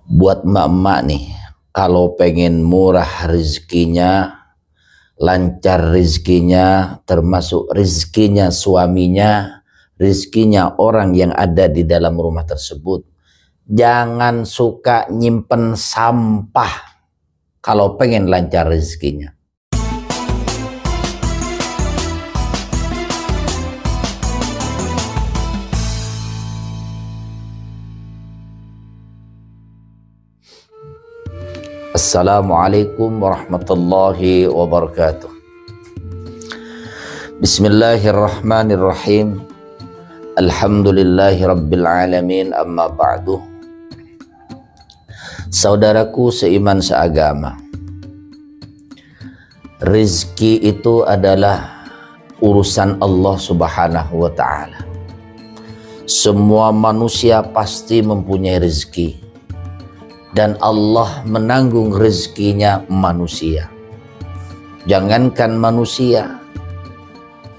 Buat emak-emak nih, kalau pengen murah rezekinya, lancar rezekinya, termasuk rezekinya suaminya, rezekinya orang yang ada di dalam rumah tersebut, jangan suka nyimpen sampah kalau pengen lancar rezekinya. Assalamualaikum warahmatullahi wabarakatuh. Bismillahirrahmanirrahim. Alhamdulillahi rabbil alamin, amma ba'du. Saudaraku seiman seagama, rezeki itu adalah urusan Allah subhanahu wa ta'ala. Semua manusia pasti mempunyai rezeki, dan Allah menanggung rezekinya manusia. Jangankan manusia,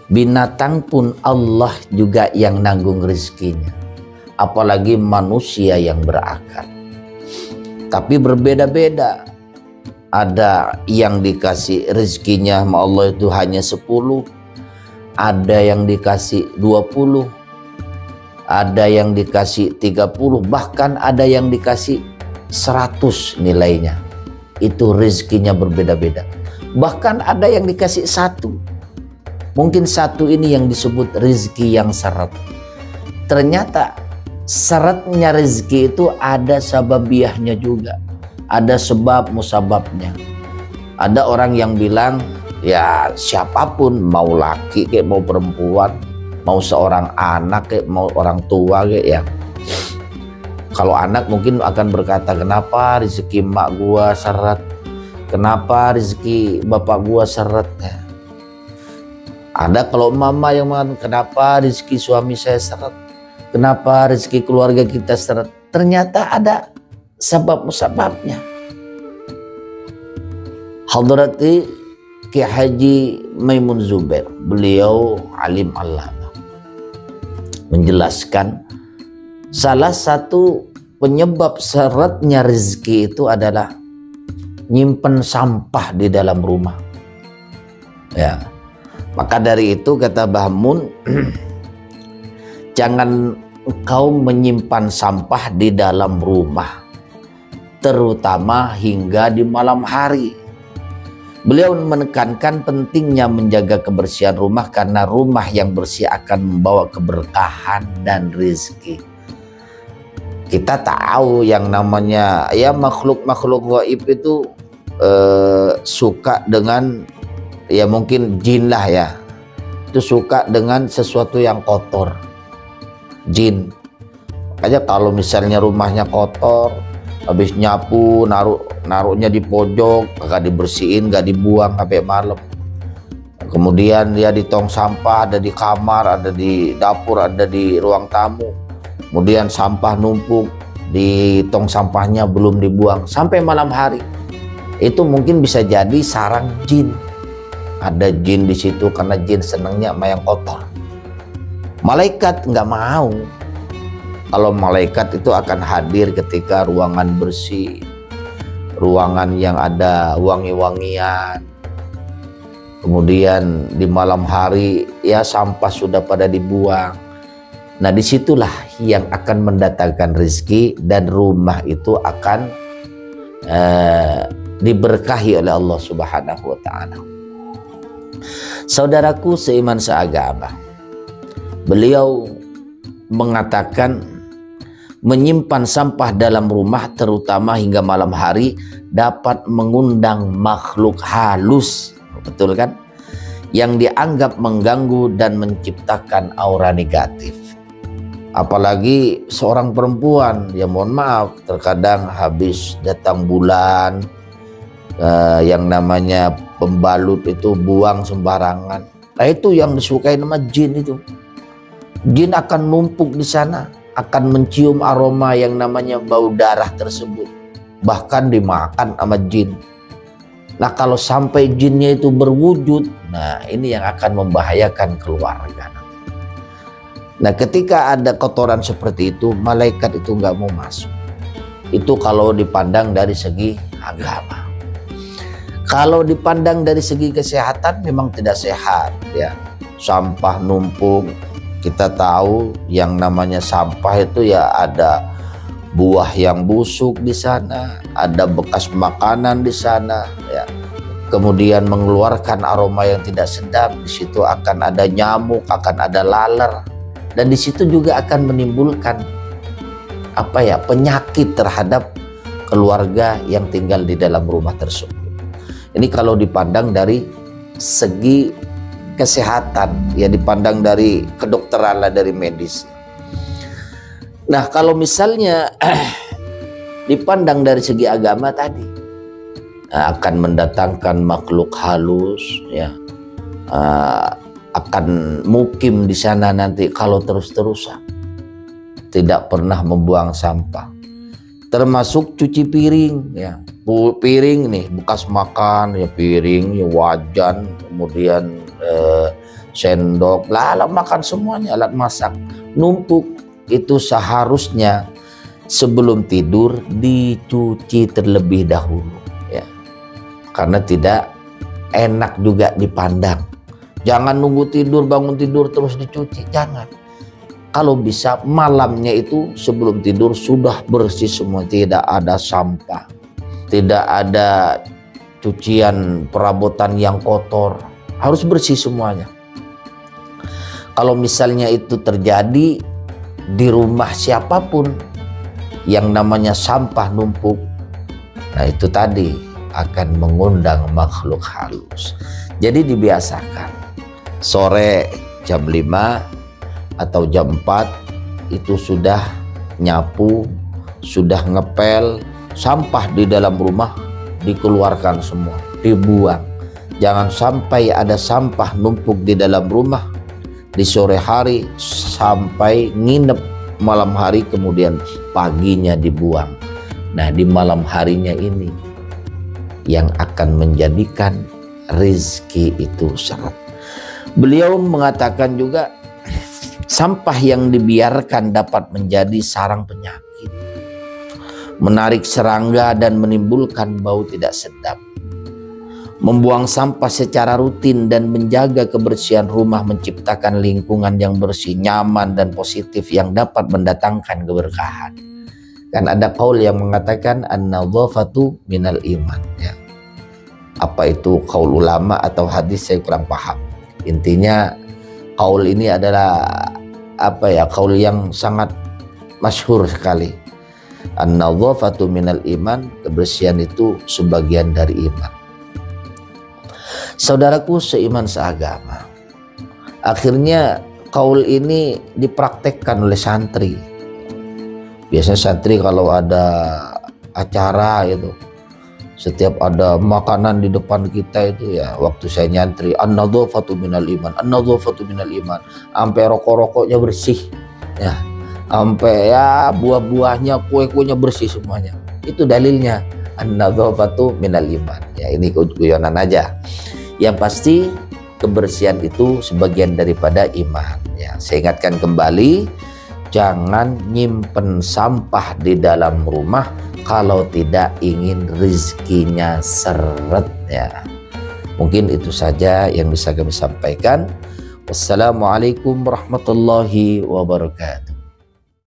binatang pun Allah juga yang nanggung rezekinya, apalagi manusia yang berakal. Tapi berbeda-beda. Ada yang dikasih rezekinya sama Allah itu hanya 10, ada yang dikasih 20, ada yang dikasih 30, bahkan ada yang dikasih 100 nilainya. Itu rezekinya berbeda-beda. Bahkan ada yang dikasih 1. Mungkin 1 ini yang disebut rezeki yang syarat. Ternyata syaratnya rezeki itu ada sababiahnya juga, ada sebab musababnya. Ada orang yang bilang, ya siapapun, mau laki kayak mau perempuan, mau seorang anak kayak mau orang tua kayak ya. Kalau anak mungkin akan berkata, kenapa rezeki emak gua syarat, kenapa rezeki bapak gua syarat. Ada kalau mama yang mengatakan, kenapa rezeki suami saya syarat, kenapa rezeki keluarga kita syarat. Ternyata ada sebab-musababnya. Hadrati Ki Haji Maimun Zubair, beliau alim allamah, menjelaskan salah satu penyebab syaratnya rezeki itu adalah nyimpen sampah di dalam rumah. Ya, maka dari itu kata Mbah Mun, jangan engkau menyimpan sampah di dalam rumah, terutama hingga di malam hari. Beliau menekankan pentingnya menjaga kebersihan rumah, karena rumah yang bersih akan membawa keberkahan dan rezeki. Kita tahu yang namanya ya makhluk-makhluk gaib itu suka dengan, ya mungkin jin lah ya, itu suka dengan sesuatu yang kotor, jin. Makanya kalau misalnya rumahnya kotor, habis nyapu naruhnya di pojok, gak dibersihin, gak dibuang sampai malam. Kemudian dia di tong sampah, ada di kamar, ada di dapur, ada di ruang tamu. Kemudian sampah numpuk di tong sampahnya belum dibuang sampai malam hari. Itu mungkin bisa jadi sarang jin. Ada jin di situ karena jin senangnya sama yang kotor. Malaikat nggak mau. Kalau malaikat itu akan hadir ketika ruangan bersih, ruangan yang ada wangi-wangian. Kemudian di malam hari ya sampah sudah pada dibuang. Nah, disitulah yang akan mendatangkan rezeki, dan rumah itu akan diberkahi oleh Allah Subhanahu wa ta'ala. Saudaraku seiman seagama, beliau mengatakan menyimpan sampah dalam rumah terutama hingga malam hari dapat mengundang makhluk halus, betul kan, yang dianggap mengganggu dan menciptakan aura negatif. Apalagi seorang perempuan, ya mohon maaf, terkadang habis datang bulan, yang namanya pembalut itu buang sembarangan. Nah, itu yang disukai nama jin itu. Jin akan numpuk di sana, akan mencium aroma yang namanya bau darah tersebut, bahkan dimakan sama jin. Nah, kalau sampai jinnya itu berwujud, nah ini yang akan membahayakan keluarga. Nah, ketika ada kotoran seperti itu, malaikat itu nggak mau masuk. Itu kalau dipandang dari segi agama. Kalau dipandang dari segi kesehatan memang tidak sehat ya. Sampah numpuk, kita tahu yang namanya sampah itu ya ada buah yang busuk di sana, ada bekas makanan di sana ya. Kemudian mengeluarkan aroma yang tidak sedap, di situ akan ada nyamuk, akan ada laler, dan di situ juga akan menimbulkan penyakit terhadap keluarga yang tinggal di dalam rumah tersebut. Ini kalau dipandang dari segi kesehatan, ya dipandang dari kedokteran lah, dari medis. Nah, kalau misalnya dipandang dari segi agama tadi, akan mendatangkan makhluk halus, ya, akan mukim di sana nanti kalau terus-terusan, tidak pernah membuang sampah, termasuk cuci piring, ya. Piring nih bekas makan, ya piring, ya wajan, kemudian sendok, alat makan semuanya, alat masak numpuk, itu seharusnya sebelum tidur dicuci terlebih dahulu ya, karena tidak enak juga dipandang. Jangan nunggu tidur, bangun tidur terus dicuci, jangan. Kalau bisa malamnya itu sebelum tidur sudah bersih semua, tidak ada sampah, tidak ada cucian perabotan yang kotor, harus bersih semuanya. Kalau misalnya itu terjadi di rumah siapapun yang namanya sampah numpuk, nah itu tadi akan mengundang makhluk halus. Jadi dibiasakan sore jam 5 atau jam 4 itu sudah nyapu, sudah ngepel, sampah di dalam rumah dikeluarkan semua, dibuang. Jangan sampai ada sampah numpuk di dalam rumah di sore hari sampai nginep malam hari, kemudian paginya dibuang. Nah, di malam harinya ini yang akan menjadikan rizki itu seret. Beliau mengatakan juga sampah yang dibiarkan dapat menjadi sarang penyakit, menarik serangga dan menimbulkan bau tidak sedap. Membuang sampah secara rutin dan menjaga kebersihan rumah menciptakan lingkungan yang bersih, nyaman dan positif yang dapat mendatangkan keberkahan. Kan ada qaul yang mengatakan an-nadhafatu minal iman ya. Apa itu qaul ulama atau hadis saya kurang paham. Intinya qaul ini adalah qaul yang sangat masyhur sekali. An-nadhafatu minal iman, kebersihan itu sebagian dari iman. Saudaraku seiman seagama, akhirnya qaul ini dipraktekkan oleh santri. Biasanya santri kalau ada acara itu, setiap ada makanan di depan kita itu ya, waktu saya nyantri, an-nadhafatu minal iman, an-nadhafatu minal iman, sampai rokok-rokoknya bersih ya, sampai ya buah-buahnya, kue-kuenya bersih semuanya. Itu dalilnya an-nadhafatu minal iman ya. Ini guyonan aja. Yang pasti kebersihan itu sebagian daripada iman ya. Saya ingatkan kembali, jangan nyimpen sampah di dalam rumah kalau tidak ingin rizkinya seret ya. Mungkin itu saja yang bisa kami sampaikan. Wassalamualaikum warahmatullahi wabarakatuh.